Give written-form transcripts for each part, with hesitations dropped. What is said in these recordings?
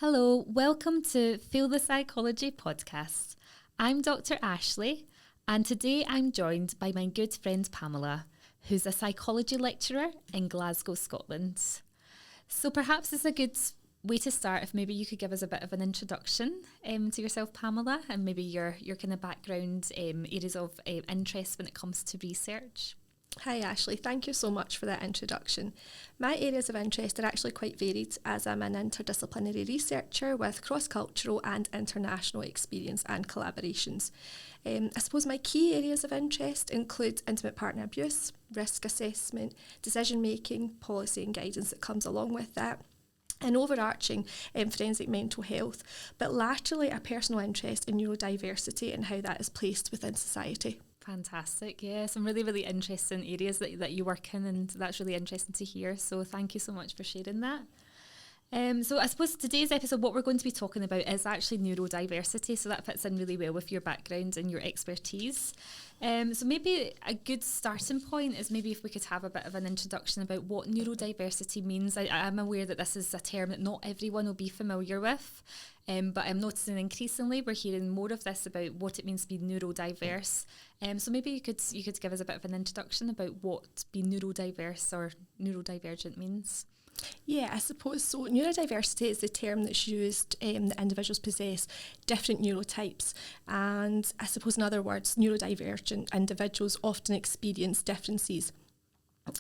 Hello, welcome to Feel the Psychology podcast. I'm Dr. Ashleigh, and today I'm joined by my good friend Pamela, who's a psychology lecturer in Glasgow, Scotland. So perhaps it's a good way to start if maybe you could give us a bit of an introduction to yourself, Pamela, and maybe your kind of background, areas of interest when it comes to research. Hi Ashleigh, thank you so much for that introduction. My areas of interest are actually quite varied as I'm an interdisciplinary researcher with cross-cultural and international experience and collaborations. I suppose my key areas of interest include intimate partner abuse, risk assessment, decision making, policy and guidance that comes along with that, and overarching forensic mental health, but latterly a personal interest in neurodiversity and how that is placed within society. Fantastic. Yeah, some really, really interesting areas that you work in, and that's really interesting to hear. So thank you so much for sharing that. So I suppose today's episode, what we're going to be talking about is actually neurodiversity. So that fits in really well with your background and your expertise. So maybe a good starting point is maybe if we could have a bit of an introduction about what neurodiversity means. I'm aware that this is a term that not everyone will be familiar with, but I'm noticing increasingly we're hearing more of this about what it means to be neurodiverse. So maybe you could give us a bit of an introduction about what being neurodiverse or neurodivergent means. Yeah, I suppose so. Neurodiversity is the term that's used that individuals possess different neurotypes, and I suppose in other words, neurodivergent individuals often experience differences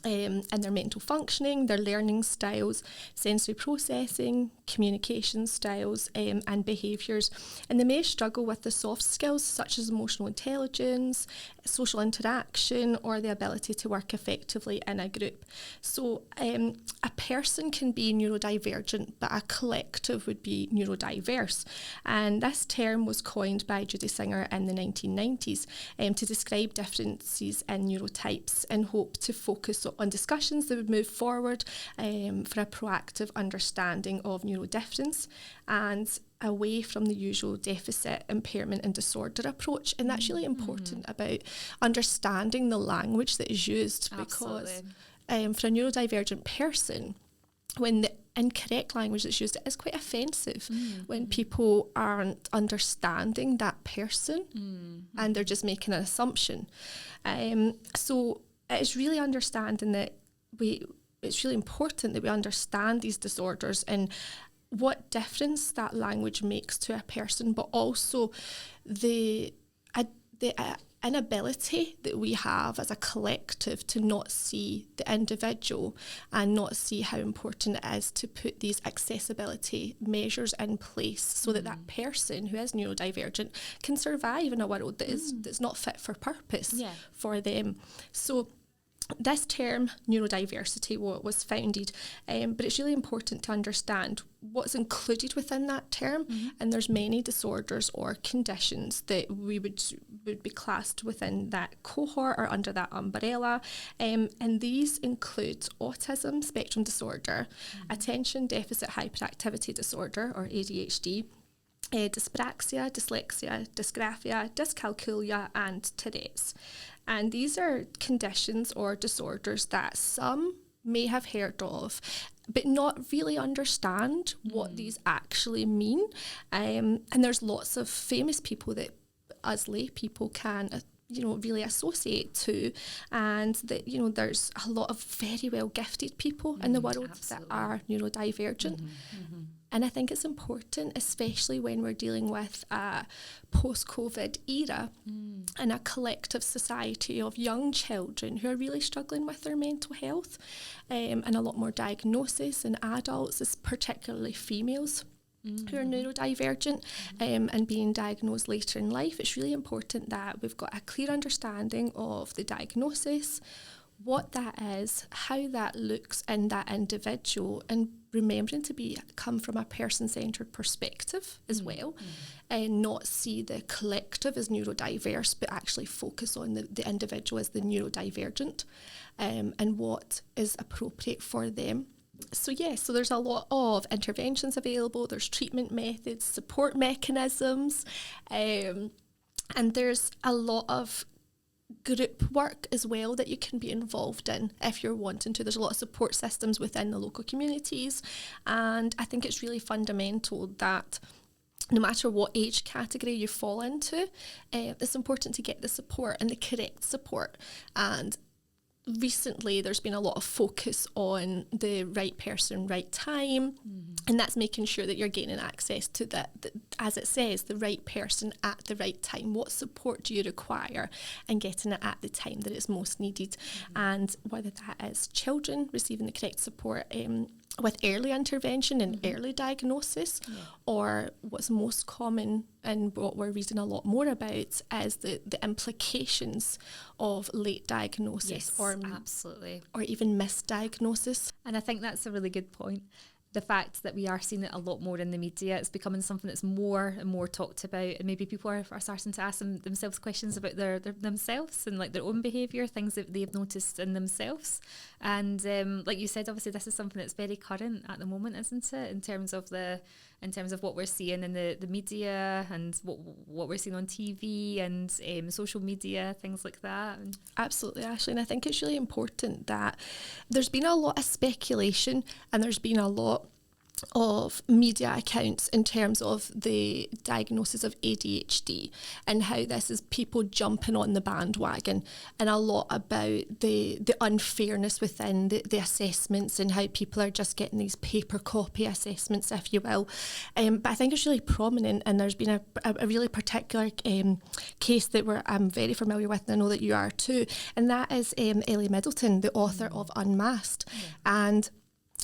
in their mental functioning, their learning styles, sensory processing, communication styles and behaviours, and they may struggle with the soft skills such as emotional intelligence, social interaction, or the ability to work effectively in a group. So a person can be neurodivergent, but a collective would be neurodiverse, and this term was coined by Judy Singer in the 1990s to describe differences in neurotypes in hope to focus on discussions that would move forward for a proactive understanding of neurodifference and away from the usual deficit, impairment and disorder approach. And that's really important about understanding the language that is used. Absolutely. Because for a neurodivergent person, when the incorrect language that's used, it is quite offensive when people aren't understanding that person and they're just making an assumption. So it's really understanding that it's really important that we understand these disorders and what difference that language makes to a person, but also the inability that we have as a collective to not see the individual and not see how important it is to put these accessibility measures in place so that that person who is neurodivergent can survive in a world that's not fit for purpose for them. So this term, neurodiversity, was founded, but it's really important to understand what's included within that term, and there's many disorders or conditions that we would be classed within that cohort or under that umbrella, and these include autism spectrum disorder, attention deficit hyperactivity disorder or ADHD, dyspraxia, dyslexia, dysgraphia, dyscalculia and Tourette's. And these are conditions or disorders that some may have heard of, but not really understand what these actually mean. And there's lots of famous people that us lay people can really associate to, and that there's a lot of very well gifted people in the world that are neurodivergent. And I think it's important, especially when we're dealing with a post-COVID era and a collective society of young children who are really struggling with their mental health, and a lot more diagnosis in adults, particularly females who are neurodivergent and being diagnosed later in life. It's really important that we've got a clear understanding of the diagnosis, what that is, how that looks in that individual, and remembering to come from a person-centred perspective as well, and not see the collective as neurodiverse, but actually focus on the individual as the neurodivergent, and what is appropriate for them. So there's a lot of interventions available, there's treatment methods, support mechanisms, and there's a lot of group work as well that you can be involved in if you're wanting to. There's a lot of support systems within the local communities, and I think it's really fundamental that no matter what age category you fall into, it's important to get the support and the correct support. And recently there's been a lot of focus on the right person, right time, and that's making sure that you're gaining access to the, as it says, the right person at the right time. What support do you require, and getting it at the time that it's most needed. And whether that is children receiving the correct support with early intervention and early diagnosis, or what's most common and what we're reading a lot more about is the implications of late diagnosis, absolutely, or even misdiagnosis. And I think that's a really good point. The fact that we are seeing it a lot more in the media, it's becoming something that's more and more talked about, and maybe people are starting to ask themselves questions about their themselves and like their own behaviour, things that they've noticed in themselves. And like you said, obviously this is something that's very current at the moment, isn't it, in terms of what we're seeing in the media and what we're seeing on TV and social media, things like that. Absolutely, Ashleigh, and I think it's really important that there's been a lot of speculation and there's been a lot of media accounts in terms of the diagnosis of ADHD and how this is people jumping on the bandwagon, and a lot about the unfairness within the assessments and how people are just getting these paper copy assessments, if you will. But I think it's really prominent, and there's been a really particular case that I'm very familiar with, and I know that you are too, and that is Ellie Middleton, the author of Unmasked. And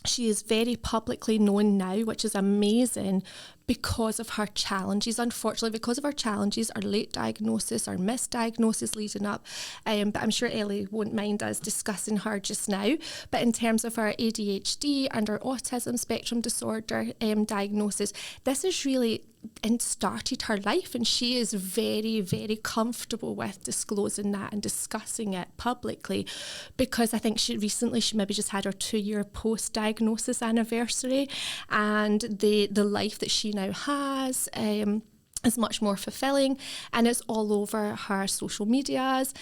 she is very publicly known now, which is amazing, because of her challenges. Unfortunately, because of her challenges, our late diagnosis, our misdiagnosis leading up. But I'm sure Ellie won't mind us discussing her just now. But in terms of her ADHD and her autism spectrum disorder diagnosis, this is really started her life, and she is very, very comfortable with disclosing that and discussing it publicly, because I think she maybe just had her 2-year post-diagnosis anniversary, and the life that she now has is much more fulfilling, and it's all over her social medias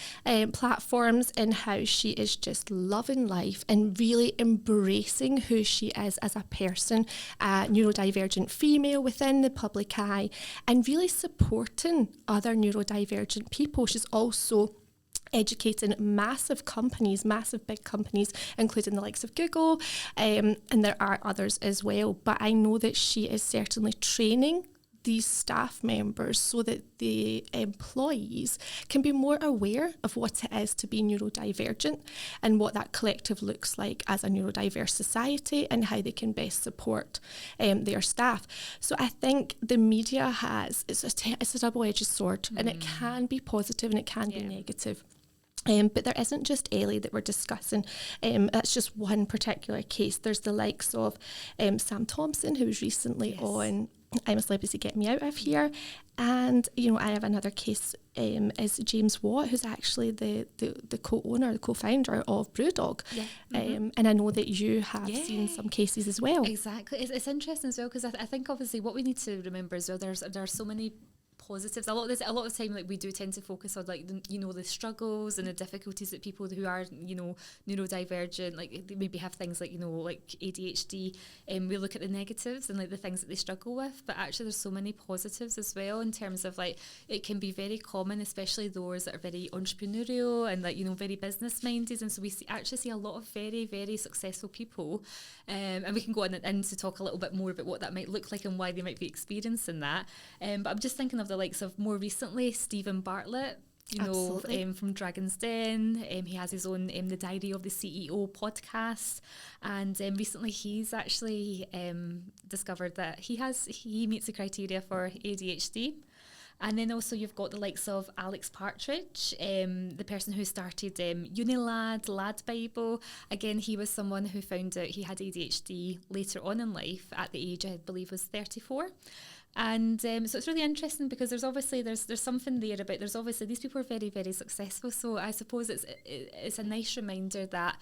platforms, and how she is just loving life and really embracing who she is as a person, a neurodivergent female within the public eye, and really supporting other neurodivergent people. She's also educating massive big companies, including the likes of Google, and there are others as well. But I know that she is certainly training these staff members so that the employees can be more aware of what it is to be neurodivergent and what that collective looks like as a neurodiverse society, and how they can best support their staff. So I think the media it's a double-edged sword, and it can be positive and it can be negative. But there isn't just Ellie that we're discussing. That's just one particular case. There's the likes of Sam Thompson, who was recently on I'm a Celebrity, Get Me Out of Here. And, I have another case is James Watt, who's actually the co-owner, the co-founder of Brewdog. And I know that you have seen some cases as well. Exactly. It's interesting as well, because I think obviously what we need to remember as well, there are so many positives. A lot of time, like, we do tend to focus on, like, the struggles and the difficulties that people who are neurodivergent, like, they maybe have things like like ADHD, and we look at the negatives and like the things that they struggle with, but actually there's so many positives as well, in terms of like it can be very common, especially those that are very entrepreneurial and like very business minded, and so we actually see a lot of very, very successful people, and we can go on and to talk a little bit more about what that might look like and why they might be experiencing that, but I'm just thinking of the likes of more recently Stephen Bartlett, from Dragon's Den. He has his own The Diary of the CEO podcast, and recently he's actually discovered that he meets the criteria for ADHD. And then also you've got the likes of Alex Partridge, the person who started Unilad, Lad Bible. Again, he was someone who found out he had ADHD later on in life, at the age, I believe, was 34. And so it's really interesting, because there's obviously there's something there about, these people are very, very successful. So I suppose it's a nice reminder that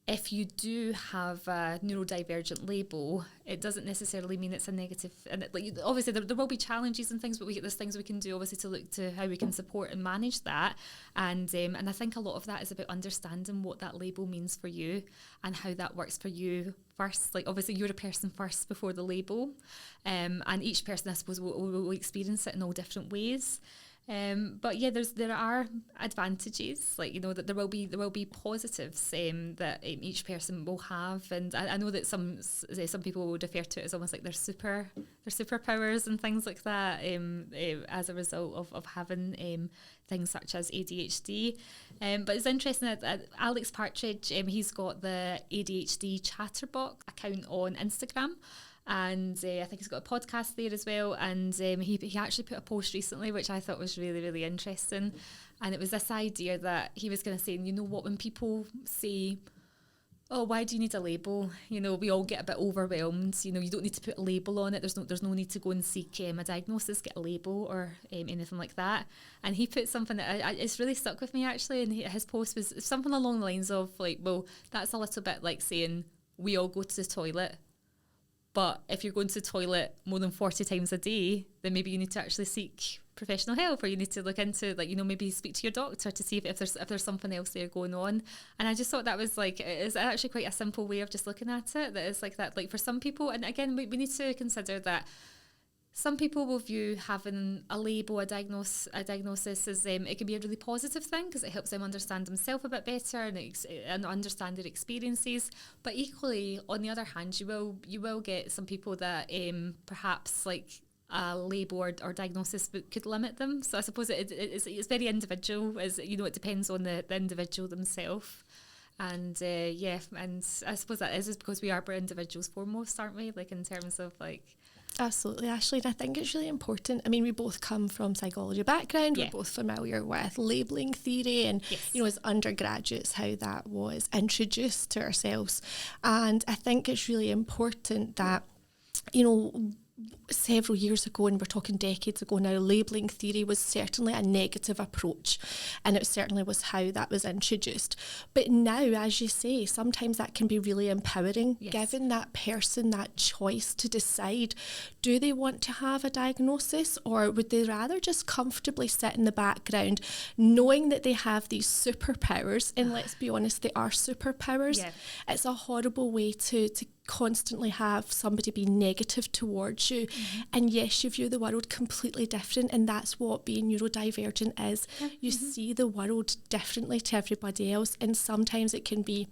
if you do have a neurodivergent label, it doesn't necessarily mean it's a negative. And obviously there will be challenges and things, but there's things we can do obviously to look to how we can support and manage that. And I think a lot of that is about understanding what that label means for you and how that works for you first. Like obviously you're a person first before the label, and each person I suppose will experience it in all different ways. But yeah, there are advantages, like, you know, that there will be positives that each person will have, and I know that some people would refer to it as almost like their superpowers and things like that, as a result of having things such as ADHD. But it's interesting that Alex Partridge, he's got the ADHD Chatterbox account on Instagram. And I think he's got a podcast there as well. And he actually put a post recently, which I thought was really, really interesting. And it was this idea that he was going to say, you know what, when people say, oh, why do you need a label? You know, we all get a bit overwhelmed. You know, you don't need to put a label on it. There's no need to go and seek a diagnosis, get a label or anything like that. And he put something that it's really stuck with me, actually. And his post was something along the lines of like, well, that's a little bit like saying we all go to the toilet. But if you're going to the toilet more than 40 times a day, then maybe you need to actually seek professional help, or you need to look into, like, you know, maybe speak to your doctor to see if there's something else there going on. And I just thought that was like, it's actually quite a simple way of just looking at it, that it's like that, like for some people, and again, we need to consider that some people will view having a label, a diagnosis as it can be a really positive thing because it helps them understand themselves a bit better and understand their experiences. But equally, on the other hand, you will get some people that perhaps like a label or diagnosis could limit them. So I suppose it's very individual, as you know, it depends on the individual themselves. And and I suppose that is because we're individuals foremost, aren't we? Like in terms of like. Absolutely, Ashleigh. And I think it's really important. I mean, we both come from psychology background. Yeah. We're both familiar with labelling theory and, yes, you know, as undergraduates, how that was introduced to ourselves. And I think it's really important that, you know, several years ago, and we're talking decades ago now, labelling theory was certainly a negative approach, and it certainly was how that was introduced. But now, as you say, sometimes that can be really empowering, yes, giving that person that choice to decide, do they want to have a diagnosis, or would they rather just comfortably sit in the background knowing that they have these superpowers? And let's be honest, they are superpowers. Yeah. It's a horrible way to constantly have somebody be negative towards you. Mm-hmm. And yes, you view the world completely different, and that's what being neurodivergent is. Mm-hmm. You see the world differently to everybody else, and sometimes it can be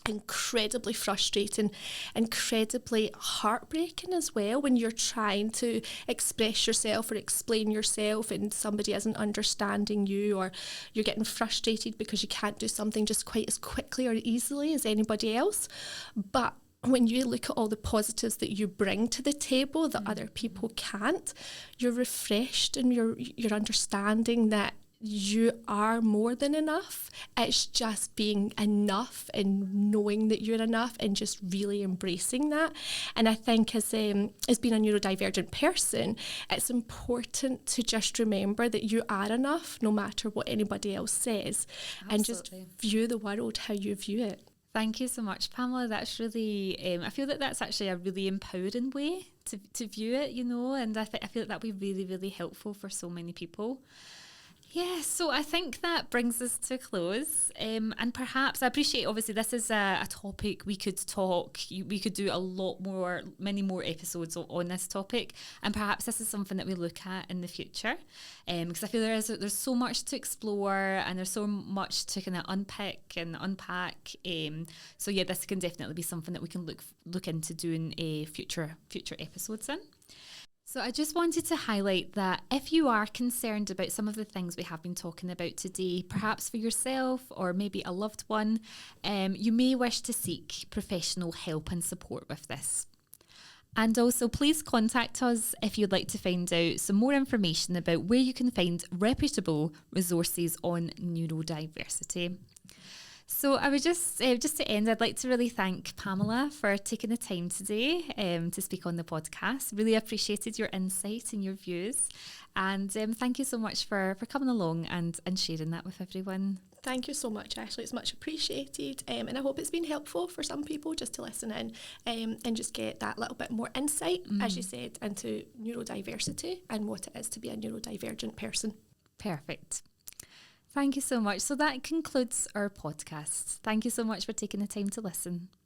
incredibly frustrating, incredibly heartbreaking as well, when you're trying to express yourself or explain yourself and somebody isn't understanding you, or you're getting frustrated because you can't do something just quite as quickly or easily as anybody else. But when you look at all the positives that you bring to the table that other people can't, you're refreshed, and you're understanding that you are more than enough. It's just being enough and knowing that you're enough and just really embracing that. And I think as being a neurodivergent person, it's important to just remember that you are enough no matter what anybody else says. Absolutely. And just view the world how you view it. Thank you so much, Pamela. That's really, I feel that that's actually a really empowering way to view it, you know, and I feel that would be really, really helpful for so many people. Yeah, so I think that brings us to a close. And perhaps, I appreciate, obviously, this is a topic we could do many more episodes on this topic. And perhaps this is something that we look at in the future. Because I feel there's so much to explore, and there's so much to kind of unpick and unpack. So yeah, this can definitely be something that we can look into doing future episodes in. So I just wanted to highlight that if you are concerned about some of the things we have been talking about today, perhaps for yourself or maybe a loved one, you may wish to seek professional help and support with this. And also, please contact us if you'd like to find out some more information about where you can find reputable resources on neurodiversity. So I would just to end, I'd like to really thank Pamela for taking the time today to speak on the podcast. Really appreciated your insight and your views. And thank you so much for coming along and sharing that with everyone. Thank you so much, Ashleigh. It's much appreciated. And I hope it's been helpful for some people just to listen in and just get that little bit more insight, as you said, into neurodiversity and what it is to be a neurodivergent person. Perfect. Thank you so much. So that concludes our podcast. Thank you so much for taking the time to listen.